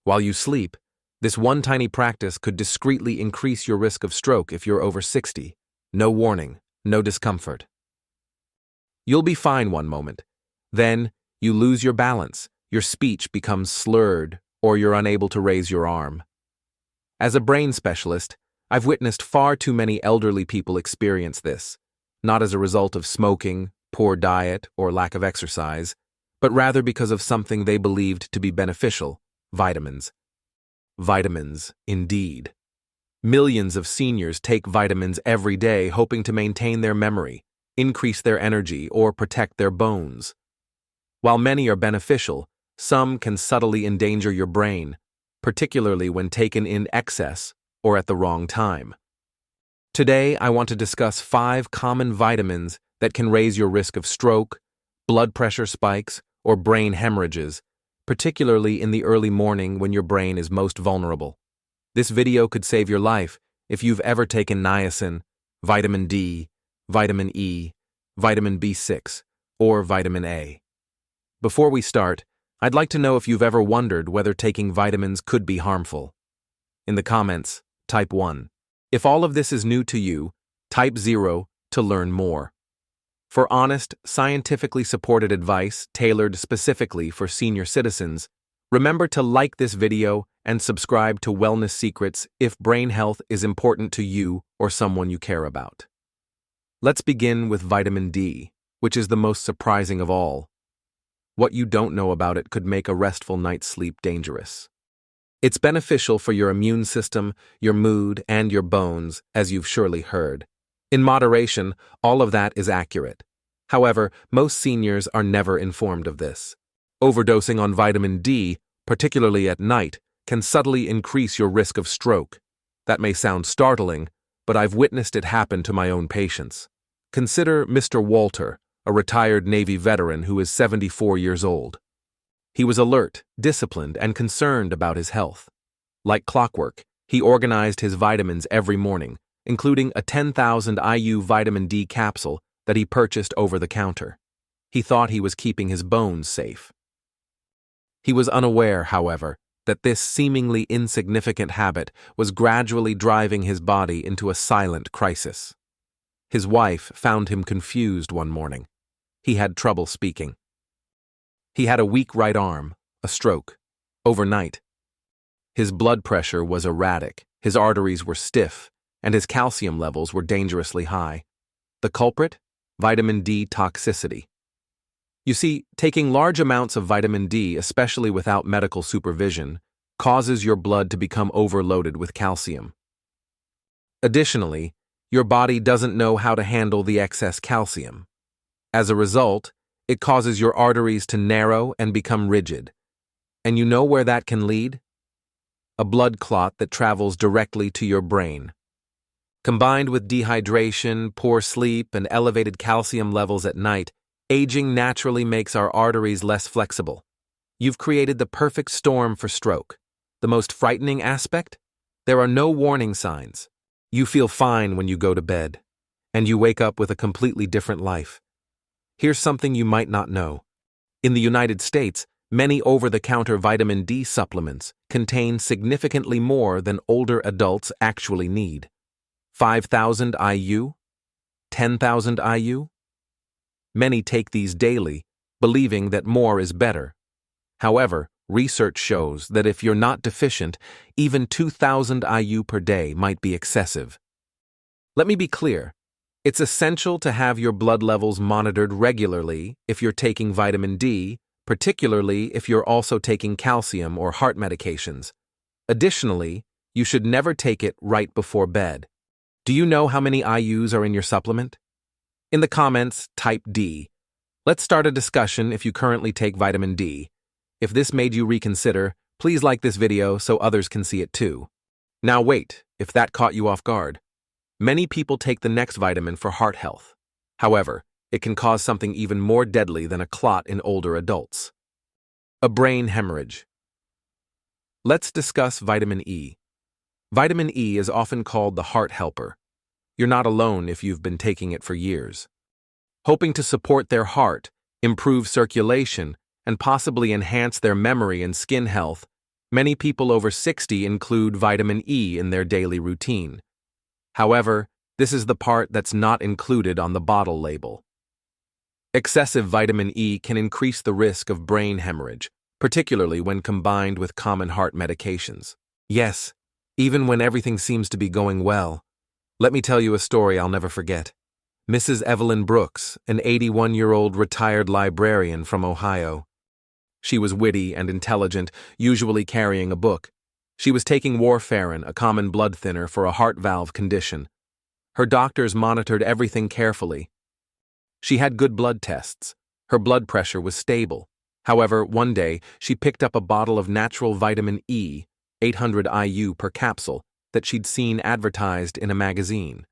While you sleep, this one tiny practice could discreetly increase your risk of stroke if you're over 60. No warning, no discomfort. You'll be fine one moment. Then, you lose your balance, your speech becomes slurred, or you're unable to raise your arm. As a brain specialist, I've witnessed far too many elderly people experience this, not as a result of smoking, poor diet, or lack of exercise, but rather because of something they believed to be beneficial: vitamins. Vitamins, indeed. Millions of seniors take vitamins every day hoping to maintain their memory, increase their energy, or protect their bones. While many are beneficial, some can subtly endanger your brain, particularly when taken in excess or at the wrong time. Today, I want to discuss 5 common vitamins that can raise your risk of stroke, blood pressure spikes, or brain hemorrhages, particularly in the early morning when your brain is most vulnerable. This video could save your life if you've ever taken niacin, vitamin D, vitamin E, vitamin B6, or vitamin A. Before we start, I'd like to know if you've ever wondered whether taking vitamins could be harmful. In the comments, type 1. If all of this is new to you, type 0 to learn more. For honest, scientifically supported advice tailored specifically for senior citizens, remember to like this video and subscribe to Wellness Secrets if brain health is important to you or someone you care about. Let's begin with vitamin D, which is the most surprising of all. What you don't know about it could make a restful night's sleep dangerous. It's beneficial for your immune system, your mood, and your bones, as you've surely heard. In moderation, all of that is accurate. However, most seniors are never informed of this. Overdosing on vitamin D, particularly at night, can subtly increase your risk of stroke. That may sound startling, but I've witnessed it happen to my own patients. Consider Mr. Walter, a retired Navy veteran who is 74 years old. He was alert, disciplined, and concerned about his health. Like clockwork, he organized his vitamins every morning, including a 10,000 IU vitamin D capsule that he purchased over the counter. He thought he was keeping his bones safe. He was unaware, however, that this seemingly insignificant habit was gradually driving his body into a silent crisis. His wife found him confused one morning. He had trouble speaking. He had a weak right arm, a stroke, overnight. His blood pressure was erratic, his arteries were stiff, and his calcium levels were dangerously high. The culprit? Vitamin D toxicity. You see, taking large amounts of vitamin D, especially without medical supervision, causes your blood to become overloaded with calcium. Additionally, your body doesn't know how to handle the excess calcium. As a result, it causes your arteries to narrow and become rigid. And you know where that can lead? A blood clot that travels directly to your brain. Combined with dehydration, poor sleep, and elevated calcium levels at night, aging naturally makes our arteries less flexible. You've created the perfect storm for stroke. The most frightening aspect? There are no warning signs. You feel fine when you go to bed, and you wake up with a completely different life. Here's something you might not know. In the United States, many over-the-counter vitamin D supplements contain significantly more than older adults actually need. 5,000 IU? 10,000 IU? Many take these daily, believing that more is better. However, research shows that if you're not deficient, even 2,000 IU per day might be excessive. Let me be clear. It's essential to have your blood levels monitored regularly if you're taking vitamin D, particularly if you're also taking calcium or heart medications. Additionally, you should never take it right before bed. Do you know how many IUs are in your supplement? In the comments, type D. Let's start a discussion if you currently take vitamin D. If this made you reconsider, please like this video so others can see it too. Now wait, if that caught you off guard. Many people take the next vitamin for heart health. However, it can cause something even more deadly than a clot in older adults. A brain hemorrhage. Let's discuss vitamin E. Vitamin E is often called the heart helper. You're not alone if you've been taking it for years. Hoping to support their heart, improve circulation, and possibly enhance their memory and skin health, Many people over 60 include vitamin E in their daily routine. However, this is the part that's not included on the bottle label. Excessive vitamin E can increase the risk of brain hemorrhage, particularly when combined with common heart medications. Yes, even when everything seems to be going well. Let me tell you a story I'll never forget. Mrs. Evelyn Brooks, an 81-year-old retired librarian from Ohio. She was witty and intelligent, usually carrying a book. She was taking warfarin, a common blood thinner for a heart valve condition. Her doctors monitored everything carefully. She had good blood tests. Her blood pressure was stable. However, one day, she picked up a bottle of natural vitamin E, 800 IU per capsule, that she'd seen advertised in a magazine.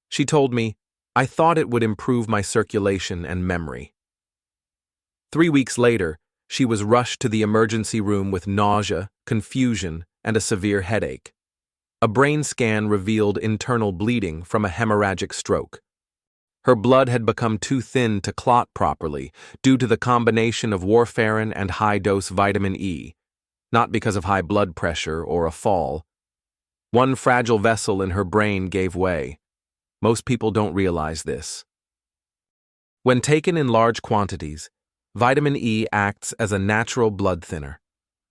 She told me, "I thought it would improve my circulation and memory." 3 weeks later, she was rushed to the emergency room with nausea, confusion, and a severe headache. A brain scan revealed internal bleeding from a hemorrhagic stroke. Her blood had become too thin to clot properly due to the combination of warfarin and high-dose vitamin E, not because of high blood pressure or a fall. One fragile vessel in her brain gave way. Most people don't realize this. When taken in large quantities, vitamin E acts as a natural blood thinner.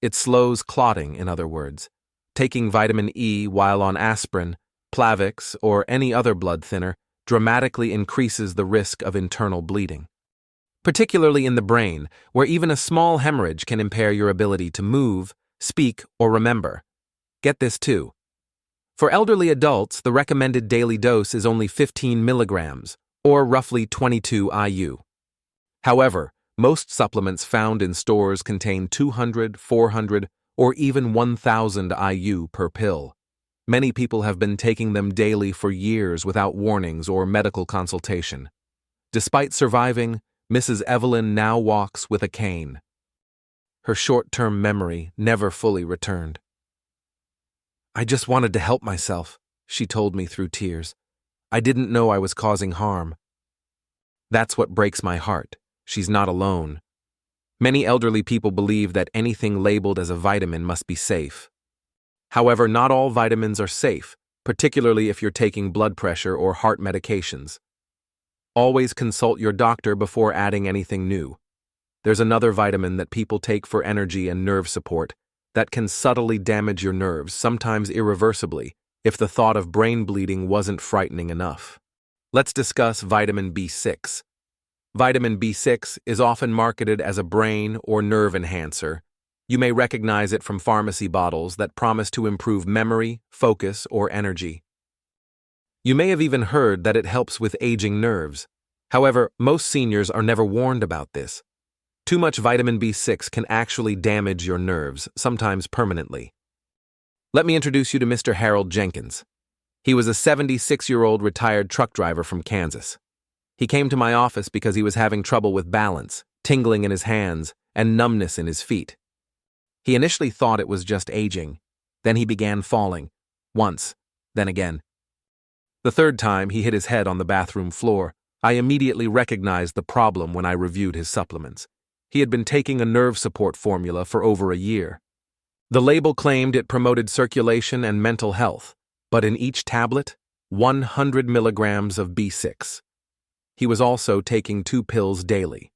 It slows clotting, in other words. Taking vitamin E while on aspirin, Plavix, or any other blood thinner dramatically increases the risk of internal bleeding. Particularly in the brain, where even a small hemorrhage can impair your ability to move, speak, or remember. Get this too. For elderly adults, the recommended daily dose is only 15 milligrams, or roughly 22 IU. However, most supplements found in stores contain 200, 400, or even 1,000 IU per pill. Many people have been taking them daily for years without warnings or medical consultation. Despite surviving, Mrs. Evelyn now walks with a cane. Her short-term memory never fully returned. "I just wanted to help myself," she told me through tears. "I didn't know I was causing harm." That's what breaks my heart. She's not alone. Many elderly people believe that anything labeled as a vitamin must be safe. However, not all vitamins are safe, particularly if you're taking blood pressure or heart medications. Always consult your doctor before adding anything new. There's another vitamin that people take for energy and nerve support that can subtly damage your nerves, sometimes irreversibly, if the thought of brain bleeding wasn't frightening enough. Let's discuss vitamin B6. Vitamin B6 is often marketed as a brain or nerve enhancer. You may recognize it from pharmacy bottles that promise to improve memory, focus, or energy. You may have even heard that it helps with aging nerves. However, most seniors are never warned about this. Too much vitamin B6 can actually damage your nerves, sometimes permanently. Let me introduce you to Mr. Harold Jenkins. He was a 76-year-old retired truck driver from Kansas. He came to my office because he was having trouble with balance, tingling in his hands, and numbness in his feet. He initially thought it was just aging. Then he began falling. Once, then again. The third time he hit his head on the bathroom floor. I immediately recognized the problem when I reviewed his supplements. He had been taking a nerve support formula for over a year. The label claimed it promoted circulation and mental health, but in each tablet, 100 milligrams of B6. He was also taking 2 pills daily.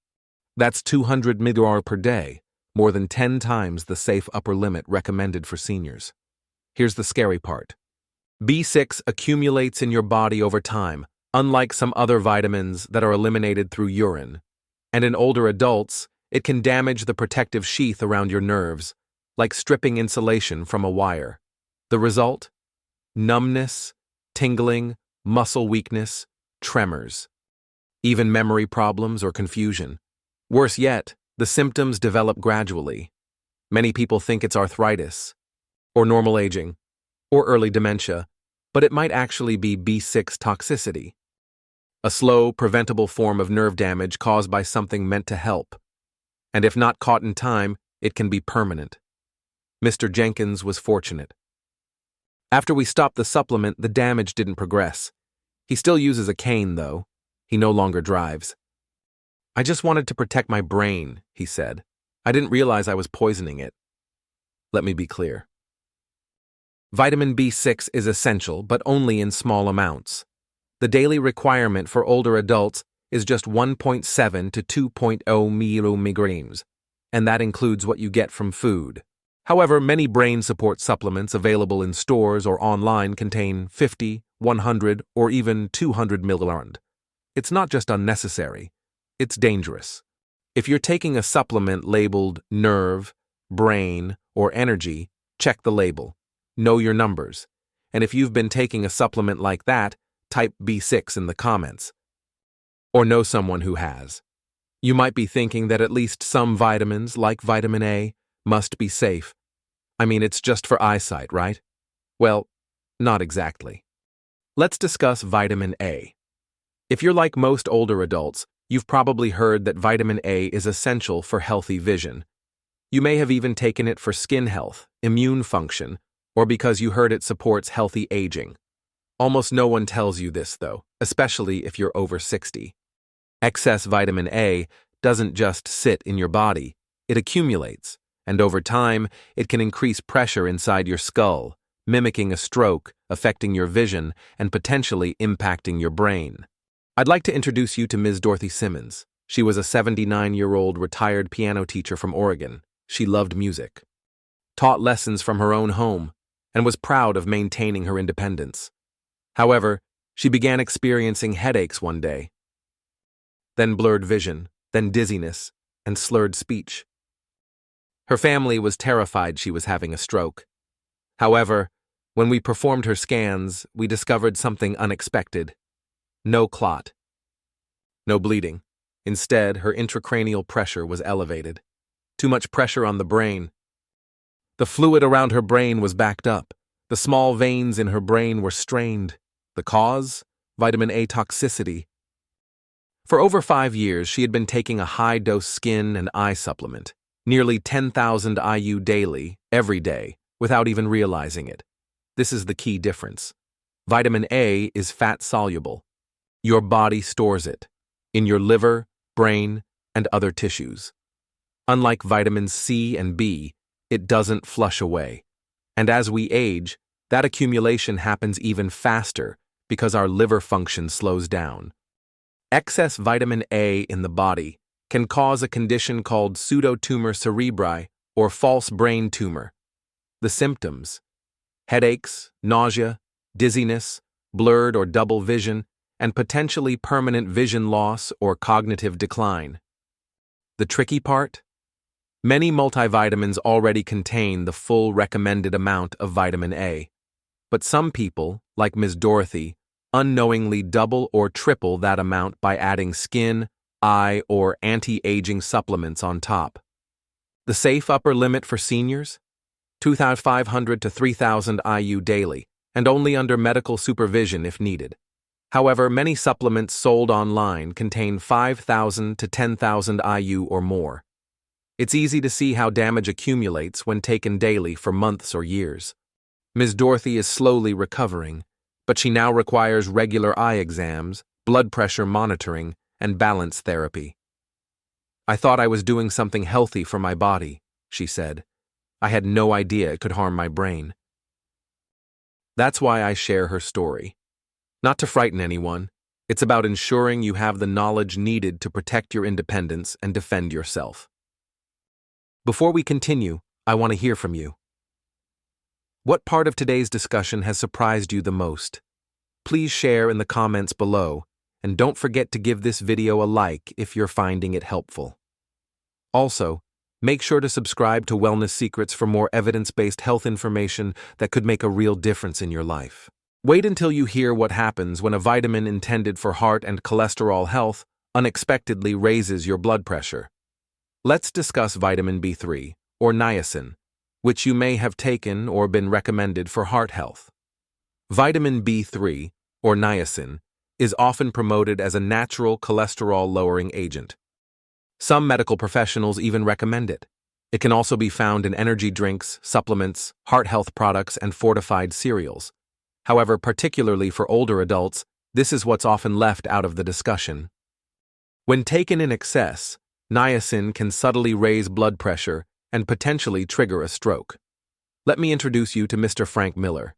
That's 200 mg per day, more than 10 times the safe upper limit recommended for seniors. Here's the scary part. B6 accumulates in your body over time, unlike some other vitamins that are eliminated through urine. And in older adults, it can damage the protective sheath around your nerves, like stripping insulation from a wire. The result? Numbness, tingling, muscle weakness, tremors. Even memory problems or confusion. Worse yet, the symptoms develop gradually. Many people think it's arthritis, or normal aging, or early dementia, but it might actually be B6 toxicity. A slow, preventable form of nerve damage caused by something meant to help. And if not caught in time, it can be permanent. Mr. Jenkins was fortunate. After we stopped the supplement, the damage didn't progress. He still uses a cane, though. He no longer drives. "I just wanted to protect my brain," he said. "I didn't realize I was poisoning it." Let me be clear. Vitamin B6 is essential, but only in small amounts. The daily requirement for older adults is just 1.7 to 2.0 milligrams, and that includes what you get from food. However, many brain support supplements available in stores or online contain 50, 100, or even 200 milligrams. It's not just unnecessary, it's dangerous. If you're taking a supplement labeled nerve, brain, or energy, check the label. Know your numbers. And if you've been taking a supplement like that, type B6 in the comments. Or know someone who has. You might be thinking that at least some vitamins, like vitamin A, must be safe. I mean, it's just for eyesight, right? Well, not exactly. Let's discuss vitamin A. If you're like most older adults, you've probably heard that vitamin A is essential for healthy vision. You may have even taken it for skin health, immune function, or because you heard it supports healthy aging. Almost no one tells you this, though, especially if you're over 60. Excess vitamin A doesn't just sit in your body, it accumulates, and over time, it can increase pressure inside your skull, mimicking a stroke, affecting your vision, and potentially impacting your brain. I'd like to introduce you to Ms. Dorothy Simmons. She was a 79-year-old retired piano teacher from Oregon. She loved music, taught lessons from her own home, and was proud of maintaining her independence. However, she began experiencing headaches one day, then blurred vision, then dizziness, and slurred speech. Her family was terrified she was having a stroke. However, when we performed her scans, we discovered something unexpected. No clot. No bleeding. Instead, her intracranial pressure was elevated. Too much pressure on the brain. The fluid around her brain was backed up. The small veins in her brain were strained. The cause? Vitamin A toxicity. For over 5 years, she had been taking a high-dose skin and eye supplement, nearly 10,000 IU daily, every day, without even realizing it. This is the key difference. Vitamin A is fat-soluble. Your body stores it, in your liver, brain, and other tissues. Unlike vitamins C and B, it doesn't flush away. And as we age, that accumulation happens even faster because our liver function slows down. Excess vitamin A in the body can cause a condition called pseudotumor cerebri, or false brain tumor. The symptoms: headaches, nausea, dizziness, blurred or double vision, and potentially permanent vision loss or cognitive decline. The tricky part? Many multivitamins already contain the full recommended amount of vitamin A. But some people, like Ms. Dorothy, unknowingly double or triple that amount by adding skin, eye, or anti-aging supplements on top. The safe upper limit for seniors? 2,500 to 3,000 IU daily, and only under medical supervision if needed. However, many supplements sold online contain 5,000 to 10,000 IU or more. It's easy to see how damage accumulates when taken daily for months or years. Ms. Dorothy is slowly recovering, but she now requires regular eye exams, blood pressure monitoring, and balance therapy. "I thought I was doing something healthy for my body," she said. "I had no idea it could harm my brain." That's why I share her story. Not to frighten anyone, it's about ensuring you have the knowledge needed to protect your independence and defend yourself. Before we continue, I want to hear from you. What part of today's discussion has surprised you the most? Please share in the comments below, and don't forget to give this video a like if you're finding it helpful. Also, make sure to subscribe to Wellness Secrets for more evidence-based health information that could make a real difference in your life. Wait until you hear what happens when a vitamin intended for heart and cholesterol health unexpectedly raises your blood pressure. Let's discuss vitamin B3, or niacin, which you may have taken or been recommended for heart health. Vitamin B3, or niacin, is often promoted as a natural cholesterol-lowering agent. Some medical professionals even recommend it. It can also be found in energy drinks, supplements, heart health products, and fortified cereals. However, particularly for older adults, this is what's often left out of the discussion. When taken in excess, niacin can subtly raise blood pressure and potentially trigger a stroke. Let me introduce you to Mr. Frank Miller.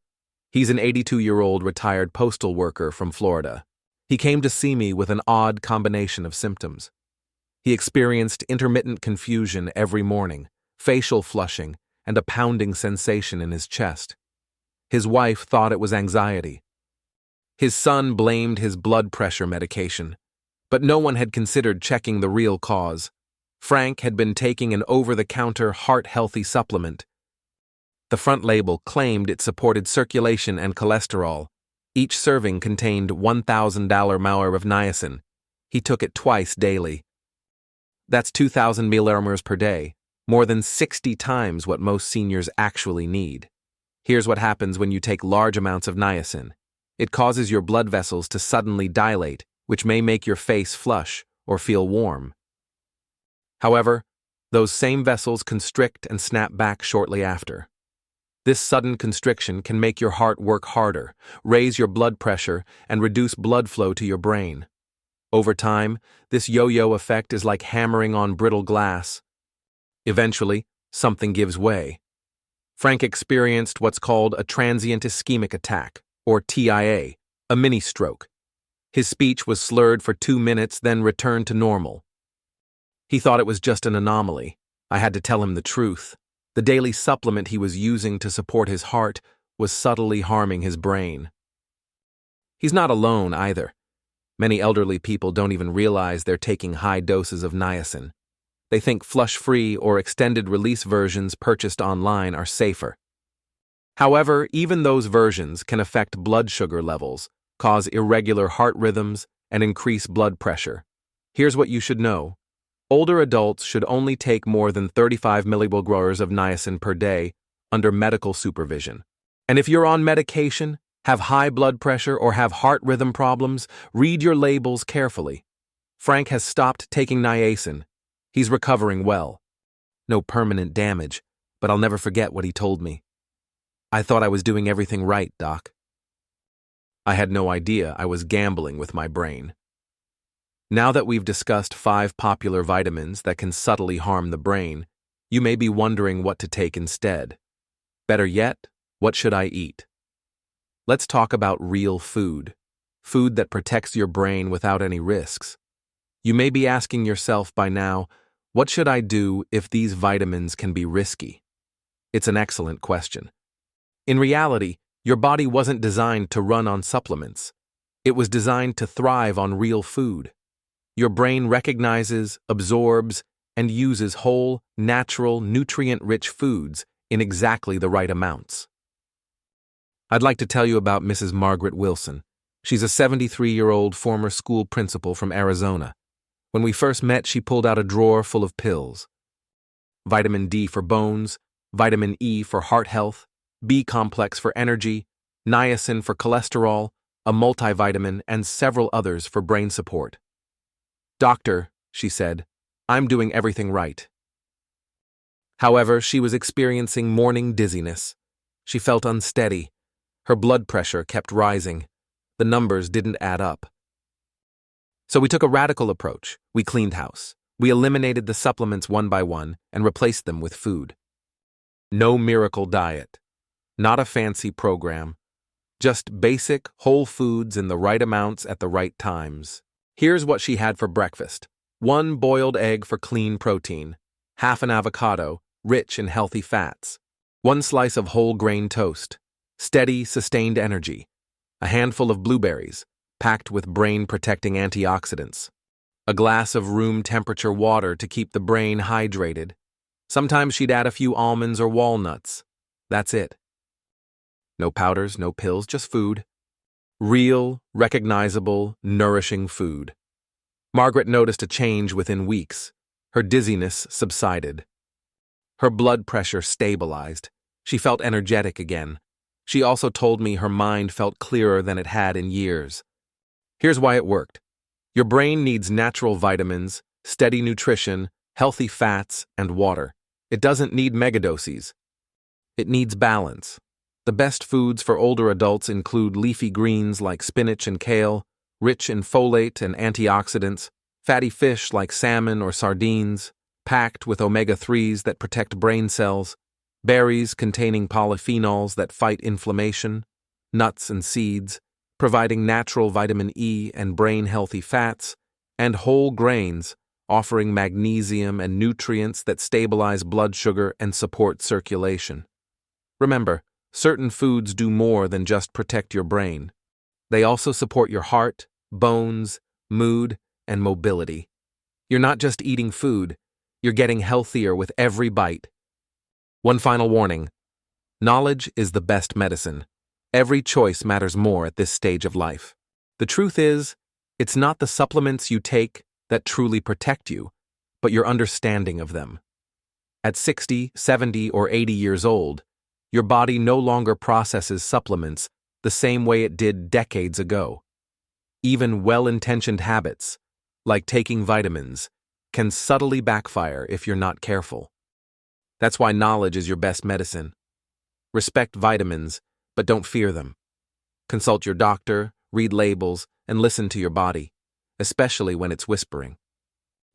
He's an 82-year-old retired postal worker from Florida. He came to see me with an odd combination of symptoms. He experienced intermittent confusion every morning, facial flushing, and a pounding sensation in his chest. His wife thought it was anxiety. His son blamed his blood pressure medication, but no one had considered checking the real cause. Frank had been taking an over-the-counter heart-healthy supplement. The front label claimed it supported circulation and cholesterol. Each serving contained 1,000 ml of niacin. He took it twice daily. That's 2,000 milligrams per day, more than 60 times what most seniors actually need. Here's what happens when you take large amounts of niacin. It causes your blood vessels to suddenly dilate, which may make your face flush or feel warm. However, those same vessels constrict and snap back shortly after. This sudden constriction can make your heart work harder, raise your blood pressure, and reduce blood flow to your brain. Over time, this yo-yo effect is like hammering on brittle glass. Eventually, something gives way. Frank experienced what's called a transient ischemic attack, or TIA, a mini-stroke. His speech was slurred for 2 minutes, then returned to normal. He thought it was just an anomaly. I had to tell him the truth. The daily supplement he was using to support his heart was subtly harming his brain. He's not alone either. Many elderly people don't even realize they're taking high doses of niacin. They think flush-free or extended-release versions purchased online are safer. However, even those versions can affect blood sugar levels, cause irregular heart rhythms, and increase blood pressure. Here's what you should know. Older adults should only take more than 35 milligrams of niacin per day under medical supervision. And if you're on medication, have high blood pressure, or have heart rhythm problems, read your labels carefully. Frank has stopped taking niacin. He's recovering well. No permanent damage, but I'll never forget what he told me. I thought I was doing everything right, Doc. I had no idea I was gambling with my brain. Now that we've discussed 5 popular vitamins that can subtly harm the brain, you may be wondering what to take instead. Better yet, what should I eat? Let's talk about real food. Food that protects your brain without any risks. You may be asking yourself by now, what should I do if these vitamins can be risky? It's an excellent question. In reality, your body wasn't designed to run on supplements. It was designed to thrive on real food. Your brain recognizes, absorbs, and uses whole, natural, nutrient-rich foods in exactly the right amounts. I'd like to tell you about Mrs. Margaret Wilson. She's a 73-year-old former school principal from Arizona. When we first met, she pulled out a drawer full of pills. Vitamin D for bones, vitamin E for heart health, B complex for energy, niacin for cholesterol, a multivitamin, and several others for brain support. Doctor, she said, I'm doing everything right. However, she was experiencing morning dizziness. She felt unsteady. Her blood pressure kept rising. The numbers didn't add up. So we took a radical approach. We cleaned house. We eliminated the supplements one by one and replaced them with food. No miracle diet. Not a fancy program. Just basic, whole foods in the right amounts at the right times. Here's what she had for breakfast. 1 boiled egg for clean protein. Half an avocado, rich in healthy fats. 1 slice of whole grain toast. Steady, sustained energy. A handful of blueberries, packed with brain-protecting antioxidants. A glass of room-temperature water to keep the brain hydrated. Sometimes she'd add a few almonds or walnuts. That's it. No powders, no pills, just food. Real, recognizable, nourishing food. Margaret noticed a change within weeks. Her dizziness subsided. Her blood pressure stabilized. She felt energetic again. She also told me her mind felt clearer than it had in years. Here's why it worked. Your brain needs natural vitamins, steady nutrition, healthy fats, and water. It doesn't need megadoses. It needs balance. The best foods for older adults include leafy greens like spinach and kale, rich in folate and antioxidants, fatty fish like salmon or sardines, packed with omega-3s that protect brain cells, berries containing polyphenols that fight inflammation, nuts and seeds, providing natural vitamin E and brain-healthy fats, and whole grains, offering magnesium and nutrients that stabilize blood sugar and support circulation. Remember, certain foods do more than just protect your brain. They also support your heart, bones, mood, and mobility. You're not just eating food, you're getting healthier with every bite. One final warning: knowledge is the best medicine. Every choice matters more at this stage of life. The truth is, it's not the supplements you take that truly protect you, but your understanding of them. At 60, 70, or 80 years old, your body no longer processes supplements the same way it did decades ago. Even well-intentioned habits, like taking vitamins, can subtly backfire if you're not careful. That's why knowledge is your best medicine. Respect vitamins, but don't fear them. Consult your doctor, read labels, and listen to your body, especially when it's whispering.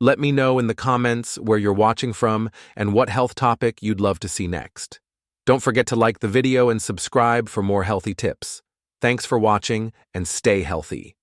Let me know in the comments where you're watching from and what health topic you'd love to see next. Don't forget to like the video and subscribe for more healthy tips. Thanks for watching and stay healthy.